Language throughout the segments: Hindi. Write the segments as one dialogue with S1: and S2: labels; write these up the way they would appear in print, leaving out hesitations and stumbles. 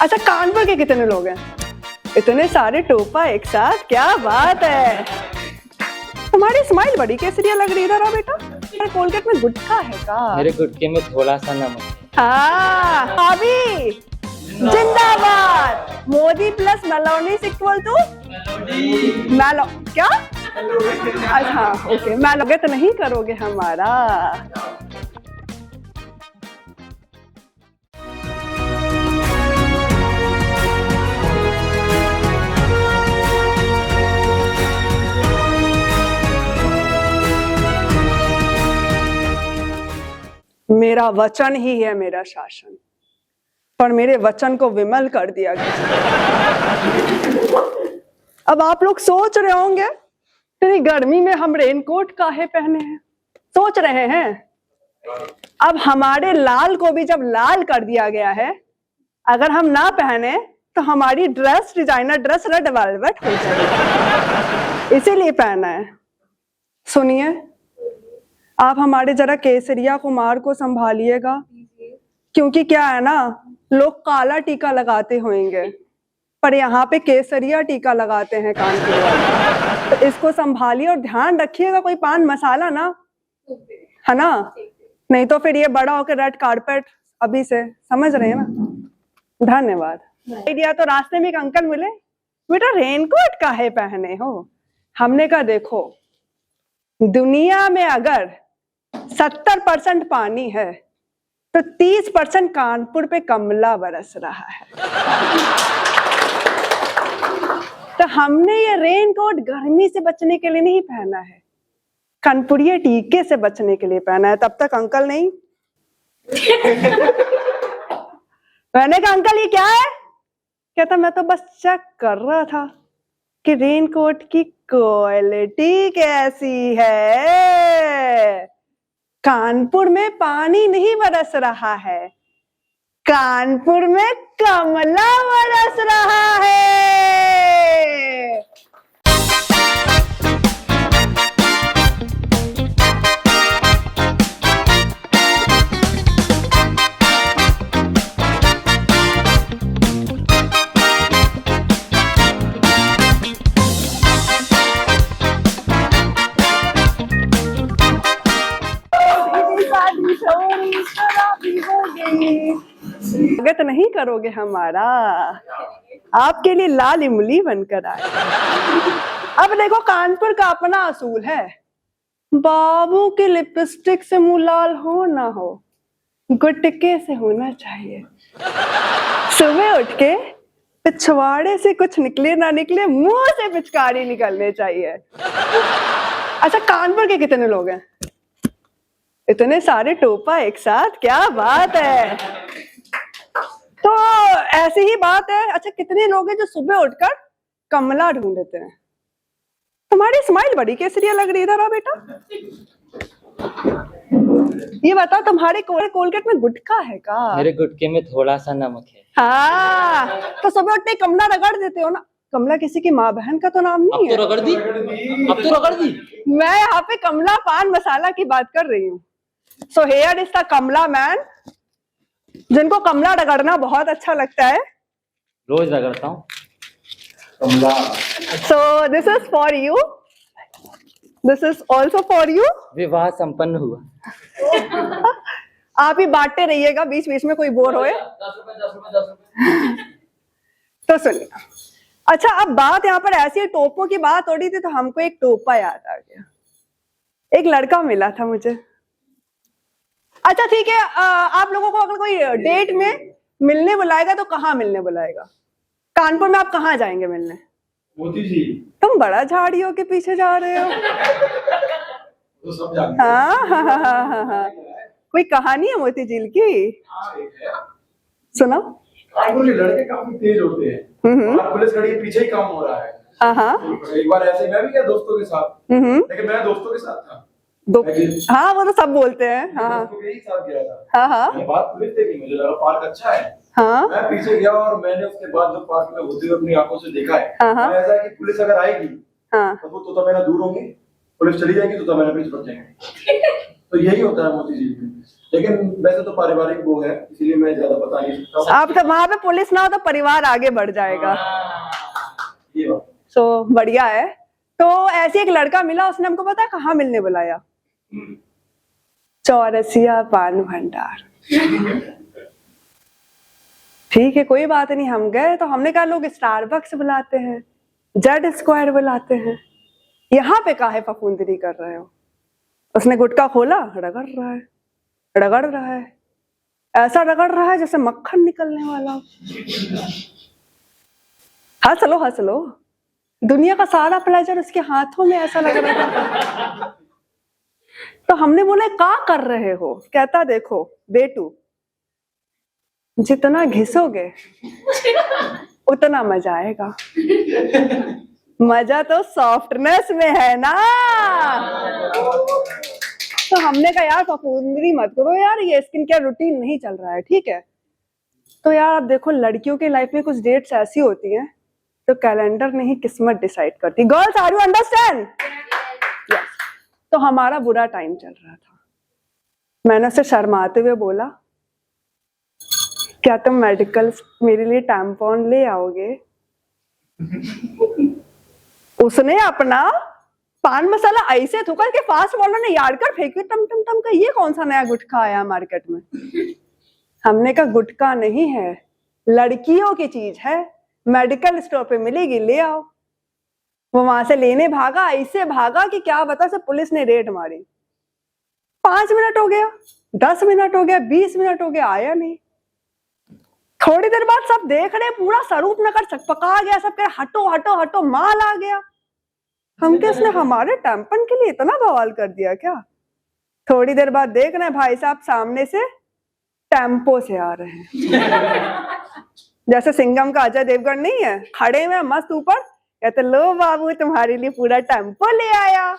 S1: अच्छा, कानपुर के कितने लोग हैं? इतने सारे टोपा एक साथ, क्या बात है। तुम्हारी स्माइल बड़ी केसरिया लग रही है ना बेटा। मेरे कोलगेट में गुटखा है का?
S2: मेरे गुटके में थोड़ा सा नमक है।
S1: हाँ, भाभी जिंदाबाद। Modi plus Meloni equal to मेलो क्या? अच्छा ओके, मेलोगे तो नहीं करोगे हमारा। मेरा वचन ही है मेरा शासन, पर मेरे वचन को विमल कर दिया गया। अब आप लोग सोच रहे होंगे इतनी गर्मी में हम रेनकोट काहे पहने हैं, सोच रहे हैं। अब हमारे लाल को भी जब लाल कर दिया गया है, अगर हम ना पहने तो हमारी dress, designer dress red velvet हो जाएगी, इसीलिए पहना है। सुनिए, आप हमारे जरा केसरिया कुमार को संभालिएगा, क्योंकि क्या है ना, लोग काला टीका लगाते होंगे पर यहाँ पे केसरिया टीका लगाते हैं कानपुर वाले। तो इसको संभालिए और ध्यान रखिएगा कोई पान मसाला ना, है ना, नहीं तो फिर ये बड़ा होकर रेड कारपेट अभी से, समझ रहे हैं ना। धन्यवाद। आइडिया तो रास्ते में एक अंकल मिले, बेटा रेनकोट काहे पहने हो? हमने कहा देखो, दुनिया में अगर 70% पानी है तो 30% कानपुर पे कमला बरस रहा है। तो हमने ये रेनकोट गर्मी से बचने के लिए नहीं पहना है, कानपुरिया टीके से बचने के लिए पहना है। तब तक अंकल नहीं मैंने कहा अंकल ये क्या है? कहता मैं तो बस चेक कर रहा था कि रेनकोट की क्वालिटी कैसी है। कानपुर में पानी नहीं बरस रहा है, कानपुर में कमला बरस रहा है। स्वागत नहीं करोगे हमारा, आपके लिए लाल इमली बनकर आए। अब देखो, कानपुर का अपना असूल है, बाबू की लिपस्टिक से मुंह लाल हो ना हो, गुटके से होना चाहिए। सुबह उठ के पिछवाड़े से कुछ निकले ना निकले, मुंह से पिचकारी निकलने चाहिए। अच्छा, कानपुर के कितने लोग हैं? इतने सारे टोपा एक साथ, क्या बात है। तो ऐसी ही बात है। अच्छा, कितने लोग हैं जो सुबह उठकर कमला ढूंढते हैं? तुम्हारी स्माइल बड़ी केसरिया लग रही है ना बेटा। ये बता, तुम्हारे कोलगेट में गुटखा है का?
S2: मेरे गुटके में थोड़ा सा नमक है।
S1: हाँ, तो सुबह उठते कमला रगड़ देते हो ना। कमला किसी की माँ बहन का तो नाम नहीं है।
S2: अब तो रगड़ दी, अब तो रगड़ दी।
S1: मैं यहाँ पे कमला पान मसाला की बात कर रही हूँ। सो हेयर इज द कमला मैन, जिनको कमला रगड़ना बहुत अच्छा लगता है।
S2: रोज रगड़ता हूँ
S1: Kamla. So this is for you, this is also for you.
S2: विवाह संपन्न हुआ।
S1: आप ही बांटते रहिएगा, बीच बीच में कोई बोर होए।
S2: 10 रुपए।
S1: तो सुनिए, अच्छा अब बात यहाँ पर ऐसी टोपों की बात हो रही थी, तो हमको एक टोपा याद आ गया। एक लड़का मिला था मुझे। अच्छा ठीक है, आप लोगों को अगर कोई डेट में मिलने बुलाएगा तो कहाँ मिलने बुलाएगा? कानपुर में आप कहाँ जाएंगे मिलने?
S3: मोती जी।
S1: तुम बड़ा झाड़ियों के पीछे जा रहे हो।
S3: तो सब जानते हैं।
S1: हाँ। कोई कहानी है मोती झील की?
S3: एक है।
S1: सुनो।
S3: कानपुर के लड़के काफी तेज होते हैं। और पुलिस गाड़ी के पीछे ही काम हो रहा है। एक बार ऐसे मैं भी गया दोस्तों के साथ, लेकिन मैं दोस्तों के साथ था।
S1: हाँ, वो तो सब बोलते हैं। हाँ
S3: दोस्तों के ही साथ गया था।
S1: हाँ।
S3: बात पुलिस देखी, मुझे लगा पार्क अच्छा है।
S1: हाँ।
S3: मैं पीछे गया और मैंने उसके बाद जो पार्क में होते हुए अपनी आंखों से देखा है,
S1: हाँ।
S3: ऐसा है कि पुलिस अगर आएगी तो वो तो मैंने दूर होंगे, पुलिस चली जाएगी तो मैंने पीछे बच जाएंगे। तो यही होता है मोती झील में। लेकिन वैसे तो पारिवारिक वो है, इसलिए मैं ज्यादा बता नहीं सकता।
S1: आप तो वहां पे पुलिस ना हो तो परिवार आगे बढ़ जाएगा।
S3: ये बात
S1: सो बढ़िया है। तो ऐसे एक लड़का मिला, उसने हमको पता है कहाँ मिलने बुलाया, चौरसिया पान भंडार। ठीक है कोई बात नहीं, हम गए तो हमने कहा लोग स्टारबक्स बुलाते हैं, जेड स्क्वायर बुलाते हैं, यहाँ पे काहे फफूंदरी कर रहे हो। उसने गुटखा खोला, रगड़ रहा है, रगड़ रहा है, ऐसा रगड़ रहा है जैसे मक्खन निकलने वाला। हंस लो हंस लो, दुनिया का सारा प्लेजर उसके हाथों में ऐसा लग रहा था। तो हमने बोले क्या कर रहे हो, कहता देखो बेटू, जितना घिसोगे उतना मजा आएगा, मजा तो सॉफ्टनेस में है ना। तो हमने कहा यार फफूंदरी मत करो यार, ये स्किन केयर रूटीन नहीं चल रहा है, ठीक है। तो यार आप देखो लड़कियों के लाइफ में कुछ डेट्स ऐसी होती हैं तो कैलेंडर नहीं किस्मत डिसाइड करती। Girls are you understand? Yes. तो हमारा बुरा टाइम चल रहा था। मैंने उससे शर्माते हुए बोला क्या तुम मेडिकल मेरे लिए टैम्पॉन ले आओगे? उसने अपना पान मसाला ऐसे थूका कि फास्ट बॉलर ने यार कर फेंके टम टम टम का, ये कौन सा नया गुटखा आया मार्केट में। हमने कहा गुटखा नहीं है, लड़कियों की चीज है, मेडिकल स्टोर पे मिलेगी, ले आओ। वो वहां से लेने भागा, ऐसे भागा कि क्या बता, से पुलिस ने रेड मारी। 5 मिनट हो गया, 10 मिनट हो गया, 20 मिनट हो गया, आया नहीं। थोड़ी देर बाद सब देख रहे, पूरा स्वरूप नगर चकपका गया, सब कह हटो हटो हटो, माल आ गया। हम क्या इसने हमारे टैम्पन के लिए इतना बवाल कर दिया क्या? थोड़ी देर बाद देख रहे हैं भाई साहब सामने से टेम्पो से आ रहे हैं, जैसे सिंघम का अजय देवगन नहीं है, खड़े हुए मस्त ऊपर, कहते लो बाबू तुम्हारे लिए पूरा टेम्पो ले आया।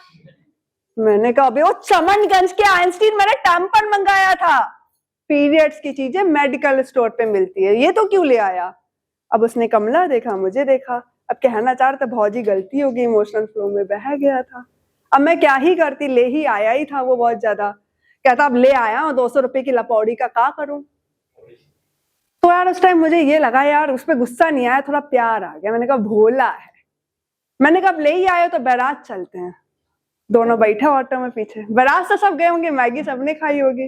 S1: मैंने कहा अबे वो चमनगंज के आइंस्टीन, मैंने टैम्पन मंगाया था, पीरियड्स की चीजें मेडिकल स्टोर पे मिलती है, ये तो क्यों ले आया। अब उसने कमला देखा, मुझे देखा, अब कहना चाह रहा था भौजी गलती होगी, इमोशनल फ्लो में बह गया था। अब मैं क्या ही करती, ले ही आया ही था वो बहुत ज्यादा। कहता अब ले आया हूँ 200 रुपए की लपौड़ी का, क्या करूं। तो यार उस टाइम मुझे ये लगा यार उस पर गुस्सा नहीं आया, थोड़ा प्यार आ गया। मैंने कहा भोला है। मैंने कहा अब ले ही आए हो तो बारात चलते हैं। दोनों बैठे ऑटो में पीछे, बारात से सब गए होंगे, मैगी सबने खाई होगी।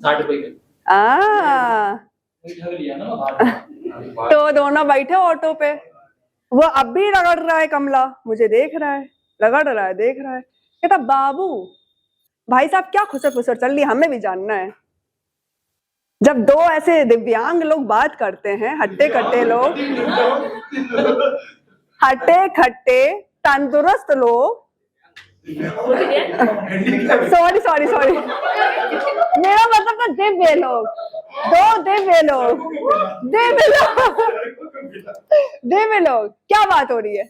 S2: 60 रुपए
S1: तो दोनों बैठे ऑटो पे, वो अब भी रगड़ रहा है कमला, मुझे देख रहा है, रगड़ रहा है, देख रहा है। कहता बाबू भाई साहब क्या खुसर फुसर चल रही, हमें भी जानना है। जब दो ऐसे दिव्यांग लोग बात करते हैं, हट्टे कट्टे लोग, हट्टे खट्टे तंदुरुस्त लोग, सॉरी सॉरी सॉरी, मेरा मतलब था दिव्य लोग, दो दिव्य लोग, दिव्य लोग, दिव्य लोग, क्या बात हो रही है?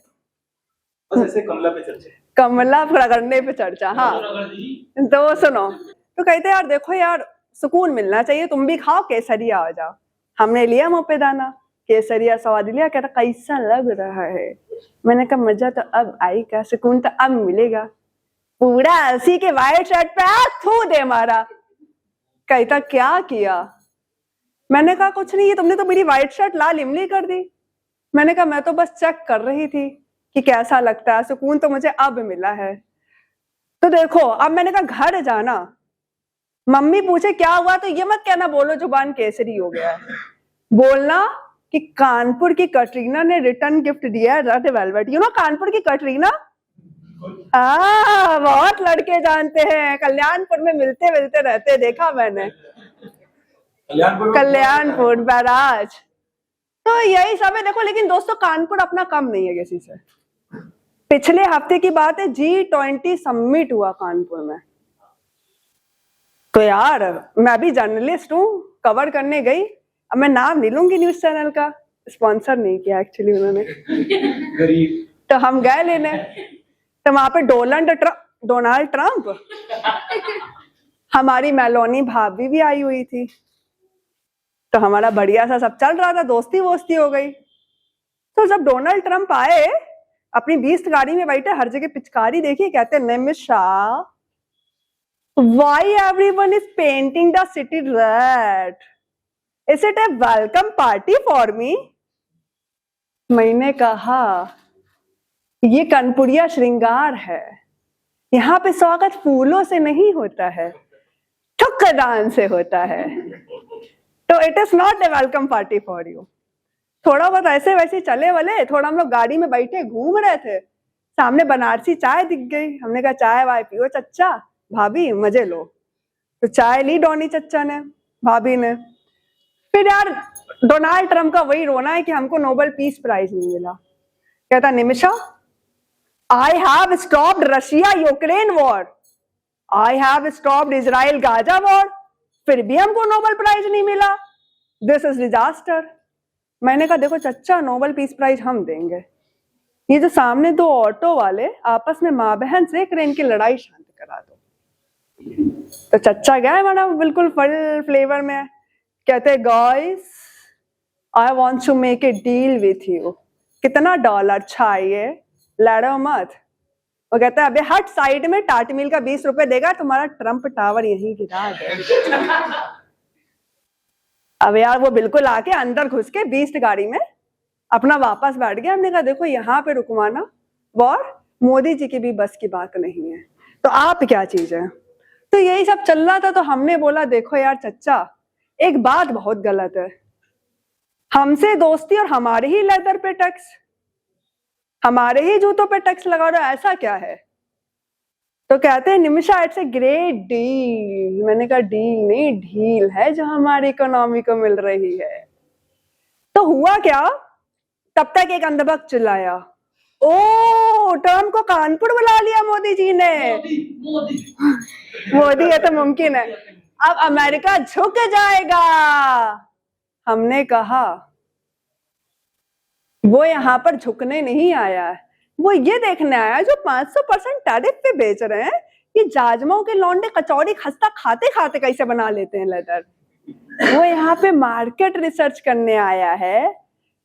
S3: बस ऐसे कमला पे चर्चा,
S1: कमला रगड़ने पे चर्चा। हाँ तो सुनो, तो कहते यार देखो यार सुकून मिलना चाहिए, तुम भी खाओ केसरिया आ जाओ। हमने लिया मुंह पे दाना, केसरिया स्वाद लिया, कहता कैसा लग रहा है। मैंने कहा मजा तो अब आएगा, सुकून तो अब मिलेगा। पूरा उसी के वाइट शर्ट पे थू दे मारा। कहता क्या किया? मैंने कहा कुछ नहीं, ये तुमने तो मेरी व्हाइट शर्ट लाल इमली कर दी। मैंने कहा मैं तो बस चेक कर रही थी कि कैसा लगता है, सुकून तो मुझे अब मिला है। तो देखो अब मैंने कहा घर जाना, मम्मी पूछे क्या हुआ तो ये मत कहना बोलो जुबान केसरी हो गया है, बोलना कि कानपुर की कटरीना ने रिटर्न गिफ्ट दिया है red velvet. You know Kanpur की कटरीना, बहुत लड़के जानते हैं, कल्याणपुर में मिलते मिलते रहते, देखा मैंने, कल्याणपुर बैराज। तो यही सब है देखो। लेकिन दोस्तों कानपुर अपना कम नहीं है किसी से। पिछले हफ्ते की बात है, G20 समिट हुआ कानपुर में। तो यार मैं भी जर्नलिस्ट हूँ, कवर करने गई। अब मैं नाम नहीं लूंगी न्यूज चैनल का, स्पॉन्सर नहीं किया एक्चुअली उन्होंने, गरीब। तो हम गए लेने, तो वहां पे डोनाल्ड ट्रंप, हमारी मेलोनी भाभी भी आई हुई थी। तो हमारा बढ़िया सा सब चल रहा था, दोस्ती वोस्ती हो गई। तो जब डोनाल्ड ट्रंप आए, अपनी 20 गाड़ी में बैठे, हर जगह पिचकारी देखी, कहते Nimisha Why everyone is painting the city red? Is it a welcome party for me? मैंने कहा ये कानपुरिया श्रृंगार है, यहाँ पे स्वागत फूलों से नहीं होता है, ठुक्करदान से होता है। तो it is not a welcome party for you. थोड़ा बहुत ऐसे वैसे चले वाले, थोड़ा हम लोग गाड़ी में बैठे घूम रहे थे, सामने बनारसी चाय दिख गई। हमने कहा चाय वाय पियो चच्चा, भाभी मजे लो। तो चाय ली डॉनी चच्चा ने, भाभी ने। फिर यार डोनाल्ड ट्रम्प का वही रोना है कि हमको नोबेल पीस प्राइज नहीं मिला। कहता Nimisha, I have stopped Russia Ukraine war, I have stopped Israel Gaza war, फिर भी हमको नोबेल प्राइज नहीं मिला। This is disaster. मैंने कहा देखो चच्चा, नोबेल पीस प्राइज हम देंगे, ये जो सामने दो ऑटो वाले आपस में माँ बहन से एक इनकी लड़ाई शांत करा दो। तो चच्चा गया हमारा बिल्कुल फल फ्लेवर में, कहते guys I want to make a deal with you, कितना डॉलर चाहिए, लड़ो मत। वो कहता है अबे हट साइड में, टाट मिल का 20 रुपए देगा, तुम्हारा ट्रम्प टावर यहीं गिरा दे। अब यार वो बिल्कुल आके अंदर घुस के बीस्ट गाड़ी में अपना वापस बैठ गया। हमने कहा देखो यहाँ पे रुकवाना वॉर मोदी जी की भी बस की बात नहीं है, तो आप क्या चीज है। तो यही सब चल रहा था। तो हमने बोला देखो यार चच्चा, एक बात बहुत गलत है, हमसे दोस्ती और हमारे ही लेदर पे टैक्स, हमारे ही जूतों पे टैक्स लगा रहे हो, ऐसा क्या है। तो कहते हैं Nimisha it's a great deal. मैंने कहा डील नहीं, ढील है जो हमारी इकोनॉमी को मिल रही है। तो हुआ क्या, तब तक एक अंधभक्त चिल्लाया, ओ ट्रम्प को कानपुर बुला लिया मोदी जी ने। मोदी है तो मुमकिन है, अब अमेरिका झुक जाएगा। हमने कहा वो यहाँ पर झुकने नहीं आया है, वो ये देखने आया जो 500% टैरिफ पे बेच रहे हैं, ये जाजमाओं के लौंडे कचौड़ी खस्ता खाते खाते कैसे बना लेते हैं लेदर। वो यहाँ पे मार्केट रिसर्च करने आया है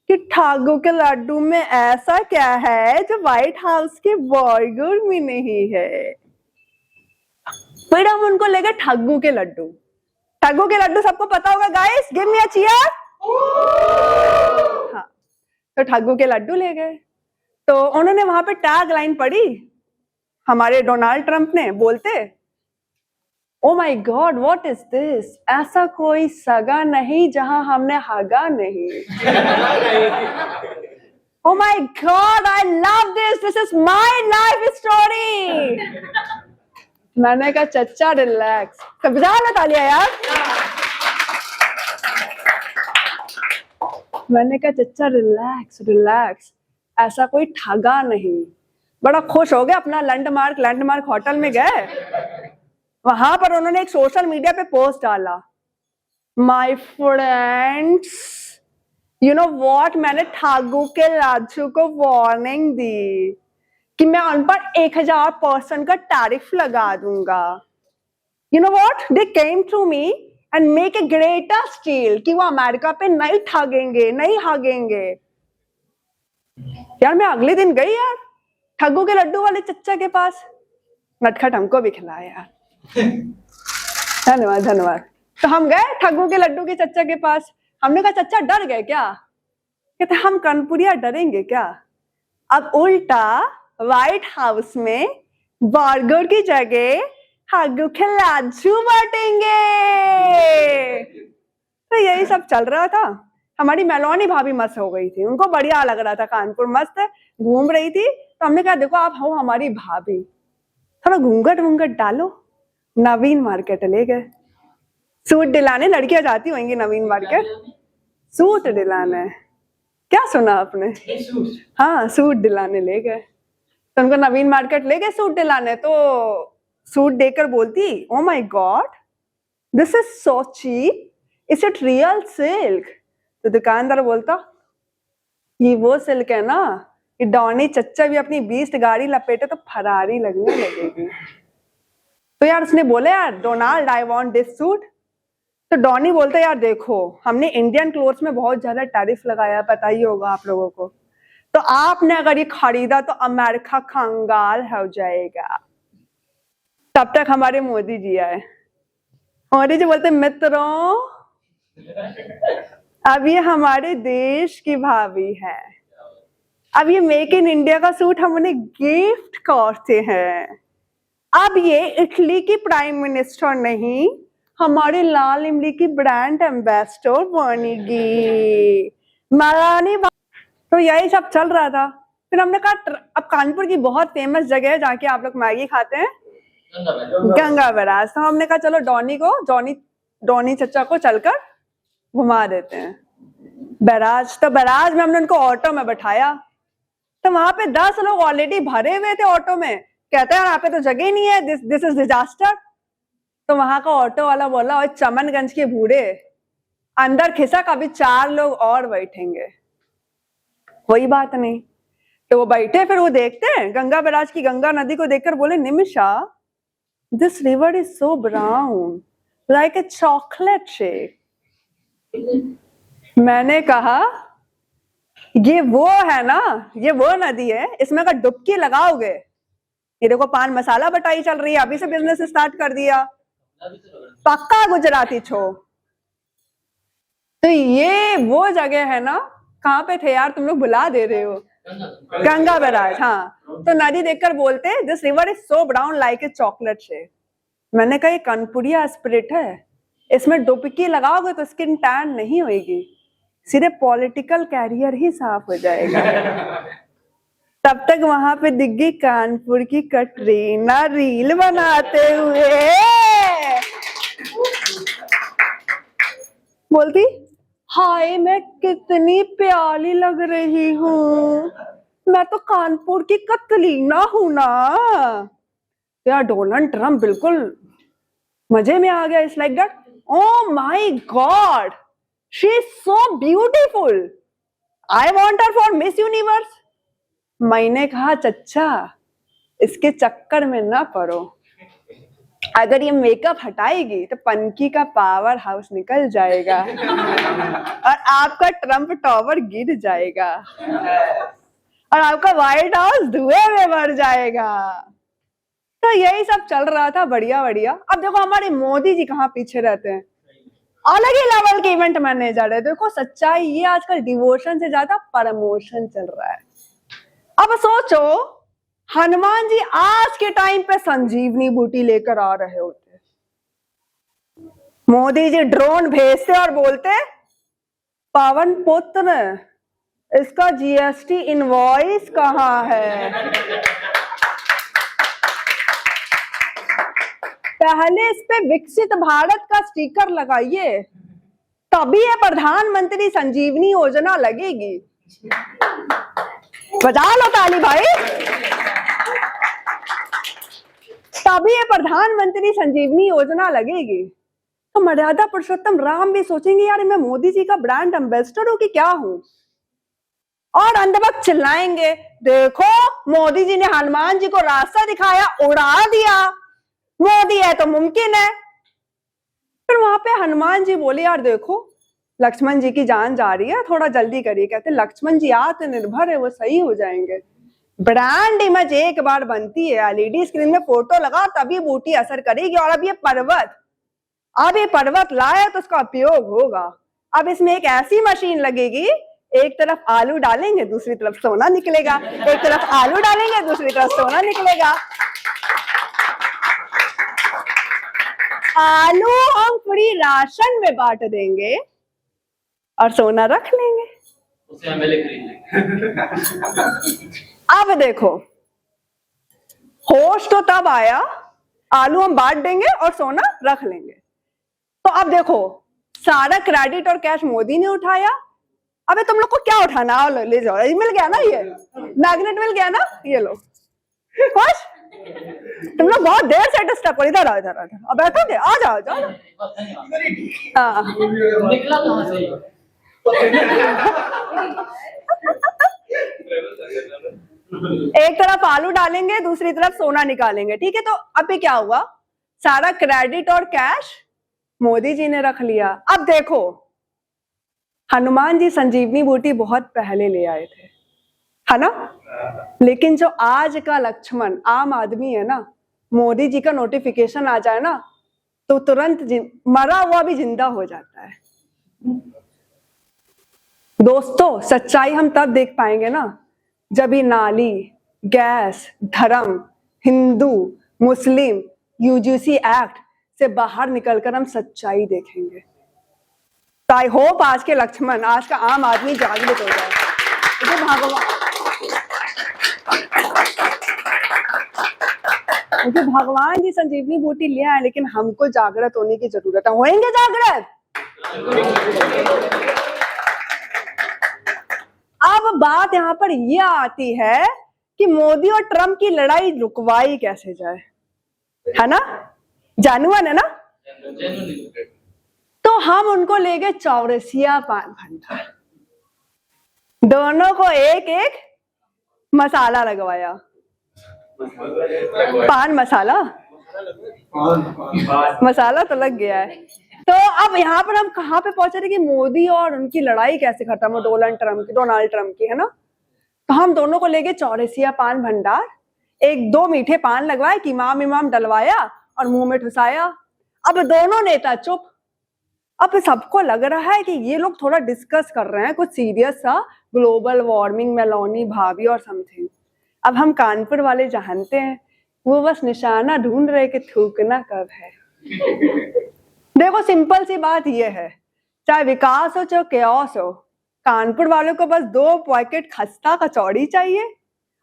S1: कि ठागू के लड्डू में ऐसा क्या है जो व्हाइट हाउस के बर्गर में नहीं है। फिर हम उनको ले गए ठग्गू के लड्डू। ठग्गू के लड्डू सबको पता होगा गाइस, गिव मी अ चीयर। हाँ, तो ठग्गू के लड्डू ले गए। तो उन्होंने वहां पे टैग लाइन पढ़ी हमारे डोनाल्ड ट्रम्प ने, बोलते ओ my God what is this, ऐसा कोई सगा नहीं जहां हमने हागा नहीं। ओ my God I love this, this is my life story. मैंने कहा चच्चा रिलैक्स, बजा लो तालियां यार। मैंने कहा चच्चा रिलैक्स रिलैक्स, ऐसा कोई ठगा नहीं। बड़ा खुश हो गया। अपना लैंडमार्क होटल में गए, वहां पर उन्होंने एक सोशल मीडिया पे पोस्ट डाला, my friends you know what, मैंने ठागू के लाजू को वार्निंग दी कि मैं उन पर 1000% का टैरिफ लगा दूंगा। You know what, they came to me and make a greater steel कि वो अमेरिका पे नहीं ठगेंगे, नहीं हागेंगे। यार मैं अगले दिन गई यार ठग्गू के लड्डू वाले चच्चा के पास, नटखट हमको भी खिलाया यार। धन्यवाद धन्यवाद। तो हम गए ठग्गू के लड्डू के चच्चा के पास। हमने कहा चच्चा डर गए क्या? कहते हम कानपुरिया डरेंगे क्या, अब उल्टा व्हाइट हाउस में बर्गर की जगह ठग्गू के लड्डू बांटेंगे। तो यही सब चल रहा था। हमारी मेलोनी भाभी मस्त हो गई थी, उनको बढ़िया लग रहा था, कानपुर मस्त घूम रही थी। तो हमने कहा देखो आप हो हमारी भाभी, थोड़ा घूंघट वूंघट डालो। नवीन मार्केट ले गए सूट दिलाने, लड़कियां जाती होंगी नवीन मार्केट सूट दिलाने। क्या सुना आपने? हाँ, सूट दिलाने ले गए। तो उनको नवीन मार्केट ले गए सूट दिलाने। तो सूट देकर बोलती oh my god this is so cheap, is it real silk? तो दुकानदार बोलता ये वो सिल्क है ना, ये डॉनी चच्चा भी अपनी 20 गाड़ी लपेटे तो फरारी लगने लगेगी। तो यार उसने बोले यार Donald I want this suit. तो डॉनी बोलता यार देखो हमने इंडियन क्लोथ्स में बहुत ज्यादा टैरिफ लगाया, पता ही होगा आप लोगों को, तो आपने अगर ये खरीदा तो अमेरिका कंगाल हो जाएगा। तब तक हमारे मोदी जी आए। मोदी जी बोलते मित्रों, अब ये हमारे देश की भाभी है, अब ये मेक इन इंडिया का सूट हम उन्हें गिफ्ट करते हैं। अब ये इटली की प्राइम मिनिस्टर नहीं, हमारे लाल इमली की ब्रांड एम्बेसडर बनेगी। महारानी। तो यही सब चल रहा था। फिर हमने कहा अब कानपुर की बहुत फेमस जगह है जहाँ की आप लोग मैगी खाते हैं, गंगा बैराज। तो हमने कहा चलो डॉनी चचा को चलकर घुमा देते हैं बैराज। तो बैराज में हमने उनको ऑटो में बैठाया, तो वहां पे 10 लोग ऑलरेडी भरे हुए थे ऑटो में। कहते हैं यहाँ पे तो जगह नहीं है, दिस इज डिजास्टर। तो वहां का ऑटो वाला बोला, और चमनगंज के बूढ़े अंदर खिसक, अभी 4 लोग और बैठेंगे। कोई बात नहीं। तो वो बैठे, फिर वो देखते हैं गंगा बैराज की गंगा नदी को देखकर बोले, Nimisha, this river is so brown like a chocolate shake. मैंने कहा ये वो है ना, ये वो नदी है, इसमें अगर डुबकी लगाओगे, ये देखो पान मसाला बटाई चल रही है, अभी से बिजनेस स्टार्ट कर दिया, पक्का गुजराती छो। तो ये वो जगह है ना, कहाँ पे थे यार तुम लोग, भुला दे रहे हो, गंगा बैराज। हाँ, तो नदी देखकर बोलते this river is so brown like a chocolate shake. मैंने कहा ये कानपुरिया स्पिरिट है, इसमें डुबकी लगाओगे तो स्किन टैन नहीं होगी, सीधे पॉलिटिकल कैरियर ही साफ हो जाएगा। तब तक वहां पे दिख गई कानपुर की कटरीना रील बनाते हुए, बोलती हाय मैं कितनी प्यारी लग रही हूँ, मैं तो कानपुर की कतरीना हूं ना। यार डोनाल्ड ट्रम्प बिल्कुल मजे में आ गया। It's like that, oh my God, she is so beautiful, I want her for miss universe. मैंने कहा चच्चा इसके चक्कर में ना पड़ो, अगर ये मेकअप हटाएगी तो पनकी का पावर हाउस निकल जाएगा और आपका ट्रम्प टावर गिर जाएगा और आपका व्हाइट हाउस धुएं में भर जाएगा। तो यही सब चल रहा था, बढ़िया बढ़िया। अब देखो हमारे मोदी जी कहाँ पीछे रहते हैं, अलग ही लेवल के इवेंट मैनेजर है। देखो सच्चाई ये, आजकल डिवोशन से ज्यादा प्रमोशन चल रहा है। अब सोचो हनुमान जी आज के टाइम पे संजीवनी बूटी लेकर आ रहे होते, मोदी जी ड्रोन भेजते और बोलते पावन पुत्र इसका जीएसटी इनवॉइस कहाँ है। पहले इस पे विकसित भारत का स्टिकर लगाइए, तभी ये प्रधानमंत्री संजीवनी योजना लगेगी। बजा लो ताली भाई, तभी ये प्रधानमंत्री संजीवनी योजना लगेगी। तो मर्यादा पुरुषोत्तम राम भी सोचेंगे यार मैं मोदी जी का ब्रांड एम्बेसडर हूं कि क्या हूं, और अंधभक्त चिल्लाएंगे देखो मोदी जी ने हनुमान जी को रास्ता दिखाया, उड़ा दिया, मोदी है तो मुमकिन है। फिर वहां पे हनुमान जी बोले यार देखो लक्ष्मण जी की जान जा रही है, थोड़ा जल्दी करिए। कहते लक्ष्मण जी आत्मनिर्भर है, वो सही हो जाएंगे। ब्रांड इमेज एक बार बनती है, एलईडी स्क्रीन में फोटो लगा तभी बूटी असर करेगी। और अब ये पर्वत लाए तो उसका उपयोग होगा। अब इसमें एक ऐसी मशीन लगेगी, एक तरफ आलू डालेंगे दूसरी तरफ सोना निकलेगा, एक तरफ आलू डालेंगे दूसरी तरफ सोना निकलेगा। आलू हम फ्री राशन में बांट देंगे और सोना रख लेंगे,
S2: उसे हम खरीद लेंगे।
S1: अब देखो होश तो तब आया, आलू हम बांट देंगे और सोना रख लेंगे। तो अब देखो सारा क्रेडिट और कैश मोदी ने उठाया। अबे तुम लोग को क्या उठाना, आओ ले जाओ, ये मिल गया ना, ये मैग्नेट मिल गया ना, ये लो खुश। तुम लोग बहुत देर से डिस्टर्ब कर, इधर आओ, इधर अब बैठोगे, आ जाओ जाओ। हाँ
S2: निकला कहाँ से?
S1: एक तरफ आलू डालेंगे दूसरी तरफ सोना निकालेंगे, ठीक है। तो अभी क्या हुआ, सारा क्रेडिट और कैश मोदी जी ने रख लिया। अब देखो हनुमान जी संजीवनी बूटी बहुत पहले ले आए थे, है ना, लेकिन जो आज का लक्ष्मण आम आदमी है ना, मोदी जी का नोटिफिकेशन आ जाए ना तो तुरंत मरा हुआ भी जिंदा हो जाता है। दोस्तों, सच्चाई हम तब देख पाएंगे ना जब ये नाली, गैस, धर्म, हिंदू, मुस्लिम, यूजीसी एक्ट से बाहर निकलकर हम सच्चाई देखेंगे। तो आई होप आज के लक्ष्मण, आज का आम आदमी जागृत हो जाए। मुझे भगवान जी संजीवनी बूटी ले आए, लेकिन हमको जागृत होने की जरूरत है। होएंगे जागृत? अब बात यहाँ पर यह आती है कि मोदी और ट्रम्प की लड़ाई रुकवाई कैसे जाए, है ना? जानवर है ना? तो हम उनको ले गए चौरसिया पान भंडार, दोनों को एक एक मसाला लगवाया। पान मसाला, मसाला तो लग गया है। तो अब यहाँ पर हम कहाँ पे पहुंचे थे कि मोदी और उनकी लड़ाई कैसे खत्म हो, डोनाल्ड ट्रम्प की, है ना? तो हम दोनों को ले गए चौरसिया पान भंडार, एक दो मीठे पान लगवाए, कीमाम इमाम डलवाया और मुंह में ठुसाया। अब दोनों नेता चुप। अब सबको लग रहा है कि ये लोग थोड़ा डिस्कस कर रहे हैं कुछ सीरियस सा, ग्लोबल वार्मिंग, मेलोनी भाभी और समथिंग। अब हम कानपुर वाले जानते हैं, वो बस निशाना ढूंढ रहे कि थूकना कब है। देखो, सिंपल सी बात ये है, चाहे विकास हो चाहे केओस हो, कानपुर वालों को बस 2 पैकेट खस्ता कचौड़ी चाहिए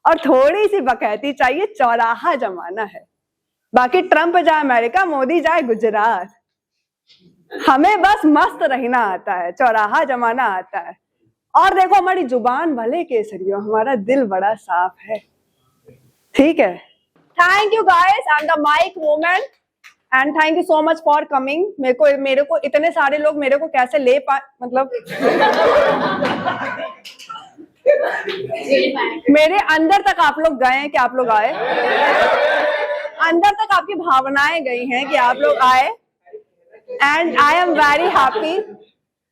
S1: और थोड़ी सी बकैती चाहिए। चौराहा जमाना है। बाकी ट्रम्प जाए अमेरिका, मोदी जाए गुजरात, हमें बस मस्त रहना आता है, चौराहा जमाना आता है। और देखो, हमारी जुबान भले केसरी हो, हमारा दिल बड़ा साफ है। ठीक है? Thank you guys, I am the mike woman and thank you so much for coming. मेरे को इतने सारे लोग मेरे को कैसे ले पाए, मतलब मेरे अंदर तक आप लोग गए हैं कि आप लोग आए, अंदर तक आपकी भावनाएं गई हैं कि आप लोग आए, and I am very happy.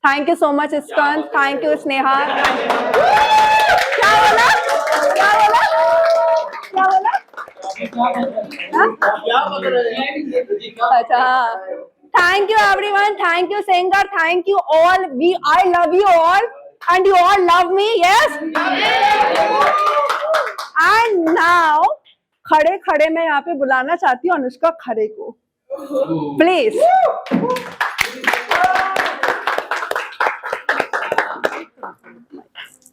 S1: Thank you so much ISKCON, thank you Sneha. क्या बोला? क्या बोला? क्या बोला? अच्छा, thank you everyone, thank you singer, thank you all, I love you all and you all love me, yes? And now खड़े खड़े मैं यहाँ पे बुलाना चाहती हूँ अनुष्का खरे को, प्लीज।